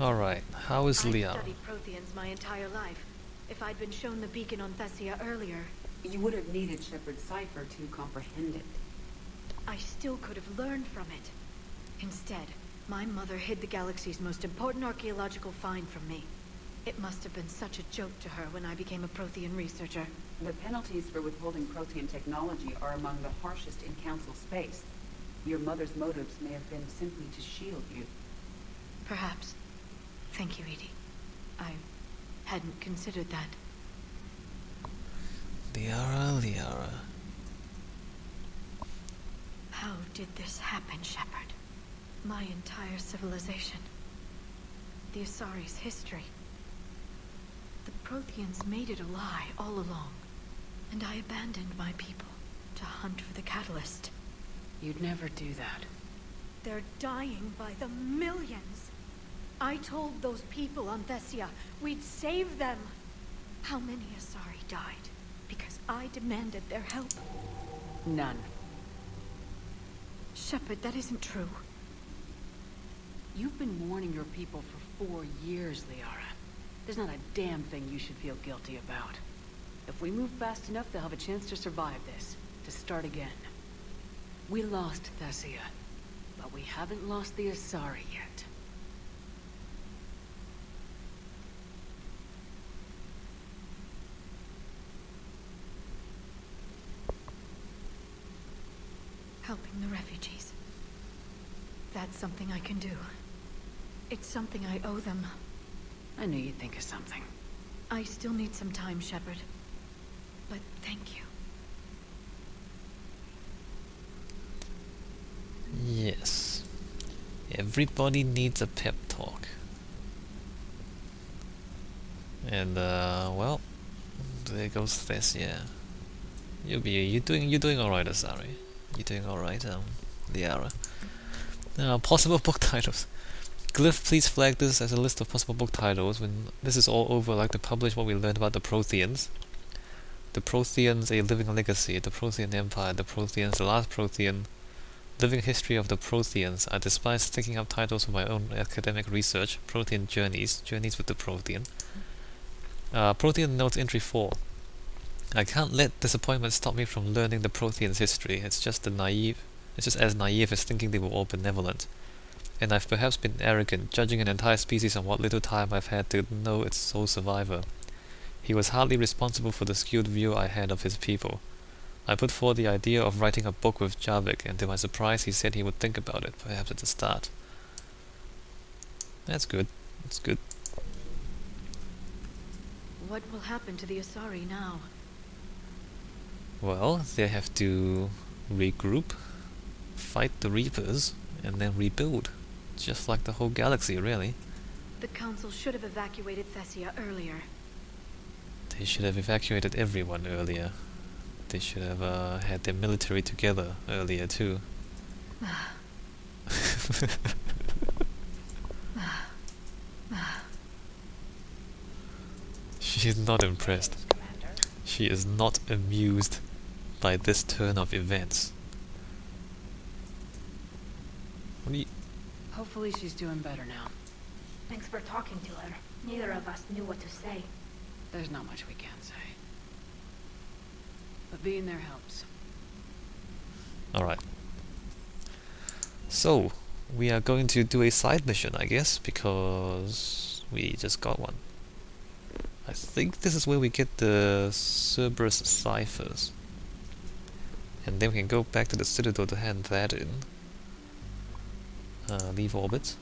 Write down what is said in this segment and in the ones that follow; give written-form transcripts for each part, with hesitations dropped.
Alright, how is I've Liara? studied Protheans my entire life. If I'd been shown the beacon on Thessia earlier, You would have needed Shepard's cipher to comprehend it. I still could have learned from it. Instead, my mother hid the galaxy's most important archaeological find from me. It must have been such a joke to her when I became a Prothean researcher. The penalties for withholding Protean technology are among the harshest in Council space. Your mother's motives may have been simply to shield you. Perhaps. Thank you, Edie. I hadn't considered that. Liara. How did this happen, Shepard? My entire civilization. The Asari's history. The Protheans made it a lie all along. And I abandoned my people to hunt for the catalyst. You'd never do that. They're dying by the millions. I told those people on Thessia we'd save them. How many Asari died because I demanded their help? None. Shepard, that isn't true. You've been warning your people for 4 years, Liara. There's not a damn thing you should feel guilty about. If we move fast enough, they'll have a chance to survive this, to start again. We lost Thessia, but we haven't lost the Asari yet. Helping the refugees. That's something I can do. It's something I owe them. I knew you'd think of something. I still need some time, Shepard. But thank you. Yes. Everybody needs a pep talk. And well, there goes Thessia. You're doing alright, Asari. You're doing alright, Liara. Possible book titles. Glyph, please flag this as a list of possible book titles when this is all over. I'd like to publish what we learned about the Protheans. The Protheans, A Living Legacy, the Prothean Empire, the Protheans, The Last Prothean, Living History of the Protheans. I despise sticking up titles for my own academic research. Prothean Journeys, Journeys with the Prothean. Prothean Notes Entry 4. I can't let disappointment stop me from learning the Protheans' history. It's just as naive as thinking they were all benevolent. And I've perhaps been arrogant, judging an entire species on what little time I've had to know its sole survivor. He was hardly responsible for the skewed view I had of his people. I put forward the idea of writing a book with Javik, and to my surprise he said he would think about it, perhaps at the start. That's good. That's good. What will happen to the Asari now? Well, they have to regroup, fight the Reapers, and then rebuild. Just like the whole galaxy, really. The Council should have evacuated Thessia earlier. They should have evacuated everyone earlier. They should have had their military together earlier too. She is not impressed. She is not amused by this turn of events. What do you... Hopefully she's doing better now. Thanks for talking to her. Neither of us knew what to say. There's not much we can say. But being there helps. Alright. So, we are going to do a side mission, I guess, because we just got one. I think this is where we get the Cerberus ciphers. And then we can go back to the Citadel to hand that in. Leave orbit.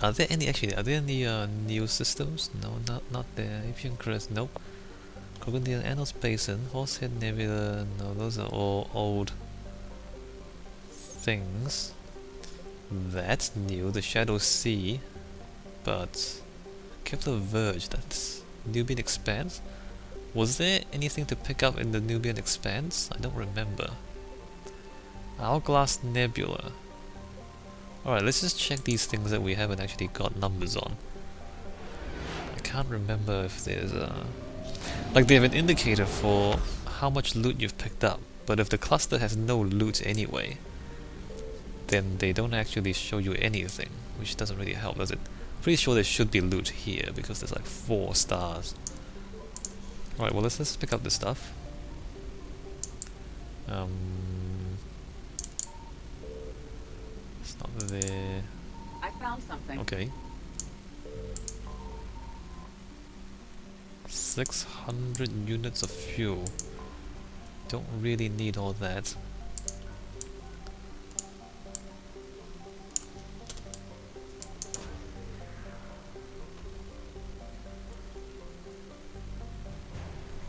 Are there any new systems? No, not there. Apian Crest, nope. Crocodile Annals Basin, Horsehead Nebula, no, those are all old things. That's new, the Shadow Sea, but Kepler Verge, that's Nubian Expanse? Was there anything to pick up in the Nubian Expanse? I don't remember. Hourglass Nebula. Alright, let's just check these things that we haven't actually got numbers on. I can't remember if there's a... Like, they have an indicator for how much loot you've picked up, but if the cluster has no loot anyway, then they don't actually show you anything, which doesn't really help, does it? Pretty sure there should be loot here because there's like 4 stars. Alright, well let's pick up this stuff. It's not there. I found something. Okay. 600 units of fuel. Don't really need all that.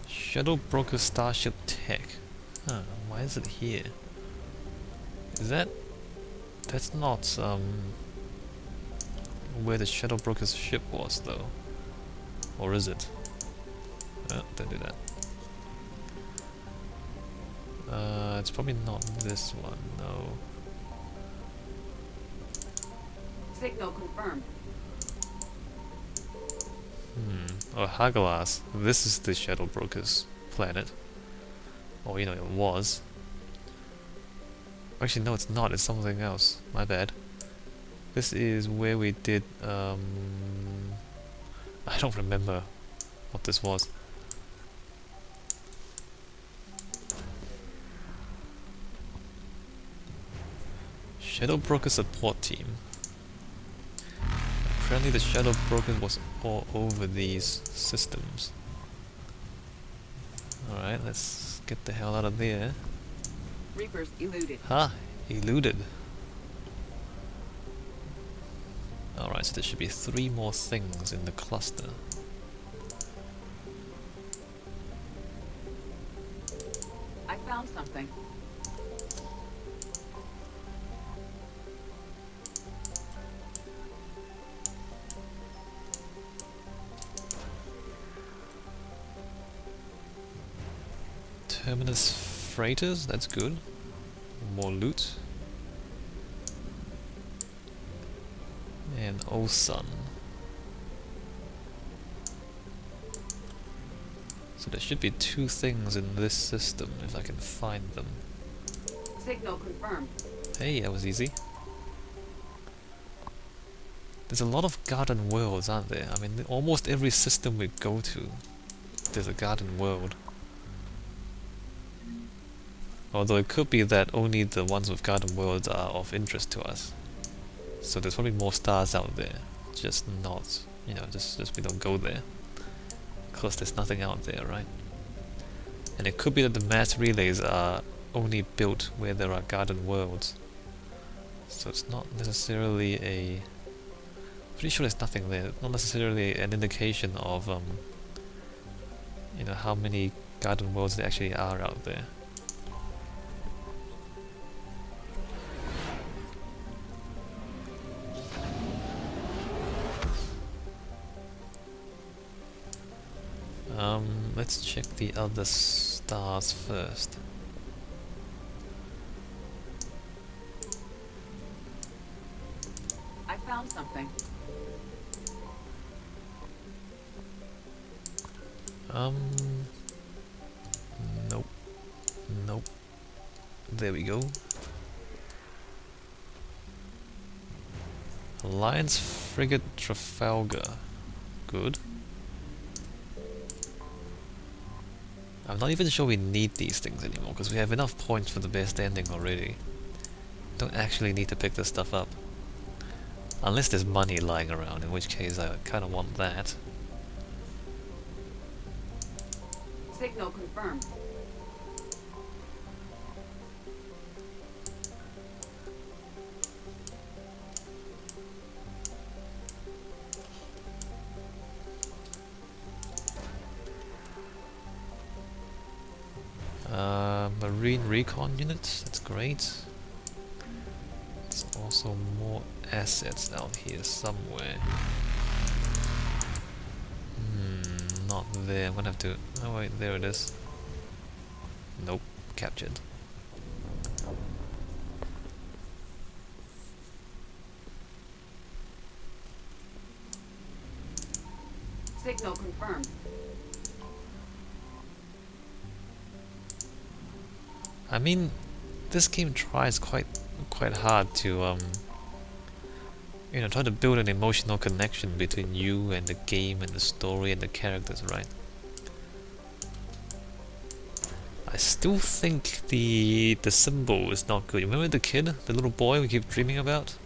Shadow Broker Starship Tech. Huh, why is it here? Is that... That's not, where the Shadow Broker's ship was, though. Or is it? Oh, don't do that. It's probably not this one, no. Signal confirmed. Oh, Hagalas. This is the Shadow Broker's planet. Or, you know, it was. Actually, no, it's not. It's something else. My bad. This is where we did, I don't remember what this was. Shadow Broker support team. Apparently the Shadow Broker was all over these systems. Alright, let's get the hell out of there. Reapers eluded. Ha! Eluded. Alright, so there should be 3 more things in the cluster. I found something. Terminus freighters, that's good. More loot. And Osun. So there should be 2 things in this system if I can find them. Signal confirmed. Hey, that was easy. There's a lot of garden worlds, aren't there? I mean, almost every system we go to, there's a garden world. Although it could be that only the ones with garden worlds are of interest to us. So there's probably more stars out there, just not, you know, just we don't go there. Because there's nothing out there, right? And it could be that the mass relays are only built where there are garden worlds. So it's not necessarily a... Pretty sure there's nothing there. Not necessarily an indication of, you know, how many garden worlds there actually are out there. Let's check the other stars first. I found something. Nope. Nope. There we go. Alliance Frigate Trafalgar. Good. I'm not even sure we need these things anymore, because we have enough points for the best ending already. Don't actually need to pick this stuff up. Unless there's money lying around, in which case I kinda want that. Signal confirmed. Marine recon units, that's great. There's also more assets out here somewhere. Not there. I'm gonna have to... Oh wait, there it is. Nope, captured. Signal confirmed. I mean, this game tries quite hard to try to build an emotional connection between you and the game and the story and the characters, right? I still think the symbol is not good. Remember the kid, the little boy we keep dreaming about?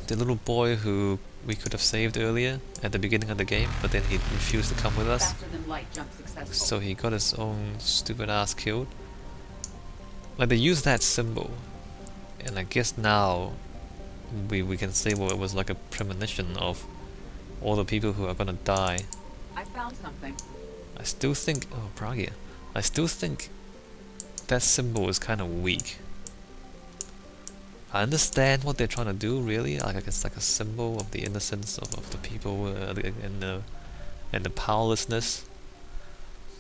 The little boy who we could have saved earlier at the beginning of the game, but then he refused to come with us. Faster than light jump successful. So he got his own stupid ass killed. Like, they used that symbol, and I guess now we can say, well, it was like a premonition of all the people who are gonna die. I found something. I still think, oh, Pragia, I still think that symbol is kind of weak. I understand what they're trying to do, really. Like, it's like a symbol of the innocence of the people and the powerlessness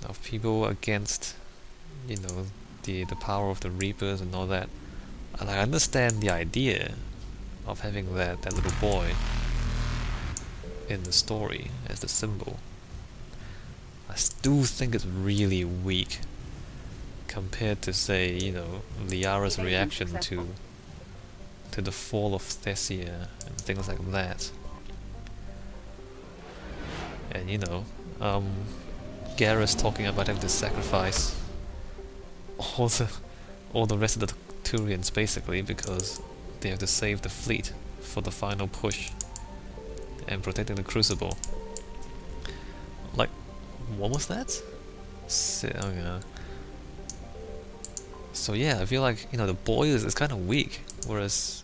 of people against, you know, the power of the Reapers and all that. And I understand the idea of having that little boy in the story as the symbol. I still think it's really weak compared to, say, you know, Liara's reaction to the fall of Thessia and things like that. And, you know, Garrus talking about having to sacrifice all the rest of the Turians basically because they have to save the fleet for the final push and protecting the Crucible. Like, what was that? Oh yeah. So yeah, I feel like, you know, the boy is kind of weak, whereas,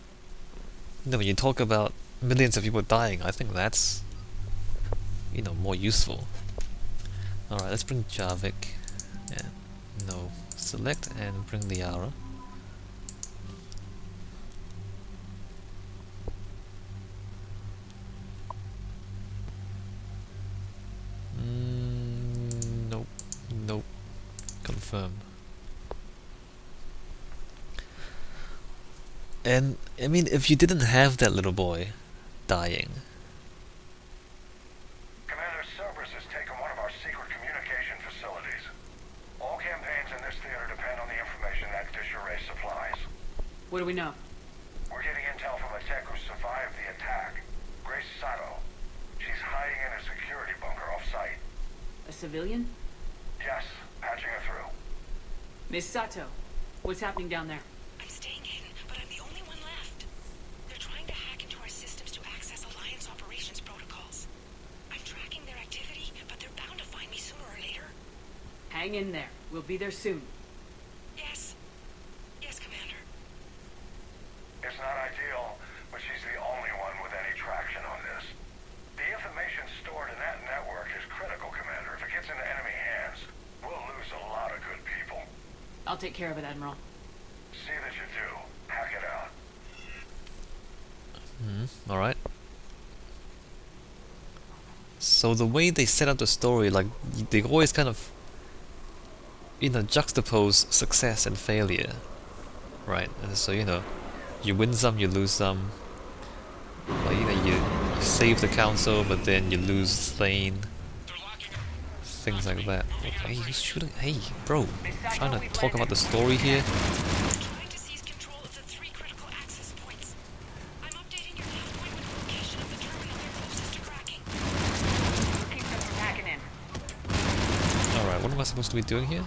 you know, when you talk about millions of people dying, I think that's, you know, more useful. Alright, let's bring Javik. Yeah, no. Select and bring Liara. Nope. Nope. Confirm. And, I mean, if you didn't have that little boy dying... Commander, Cerberus has taken one of our secret communication facilities. All campaigns in this theater depend on the information that Disarray supplies. What do we know? We're getting intel from a tech who survived the attack. Grace Sato. She's hiding in a security bunker off-site. A civilian? Yes, patching her through. Miss Sato, what's happening down there? I'm staying hidden, but I'm the only one left. They're trying to hack into our systems to access Alliance operations protocols. I'm tracking their activity, but they're bound to find me sooner or later. Hang in there. We'll be there soon. Yes. Yes, Commander. It's not ideal, but she's the only one with any traction on this. The information stored in that network is critical, Commander. If it gets into enemy hands, we'll lose a lot of good people. I'll take care of it, Admiral. See that you do. Hack it out. Alright. So the way they set up the story, like, they always kind of, you know, juxtapose success and failure. Right? And so, you know, you win some, you lose some. Like, you know, you save the council, but then you lose Thane. Things like that. Hey, you shooting? Hey, bro, trying to talk about the story here. Trying to seize control of the 3 critical access points. I'm updating your nav point with the location of the terminal they're closest to cracking. Keep them from hacking in. Alright, what am I supposed to be doing here?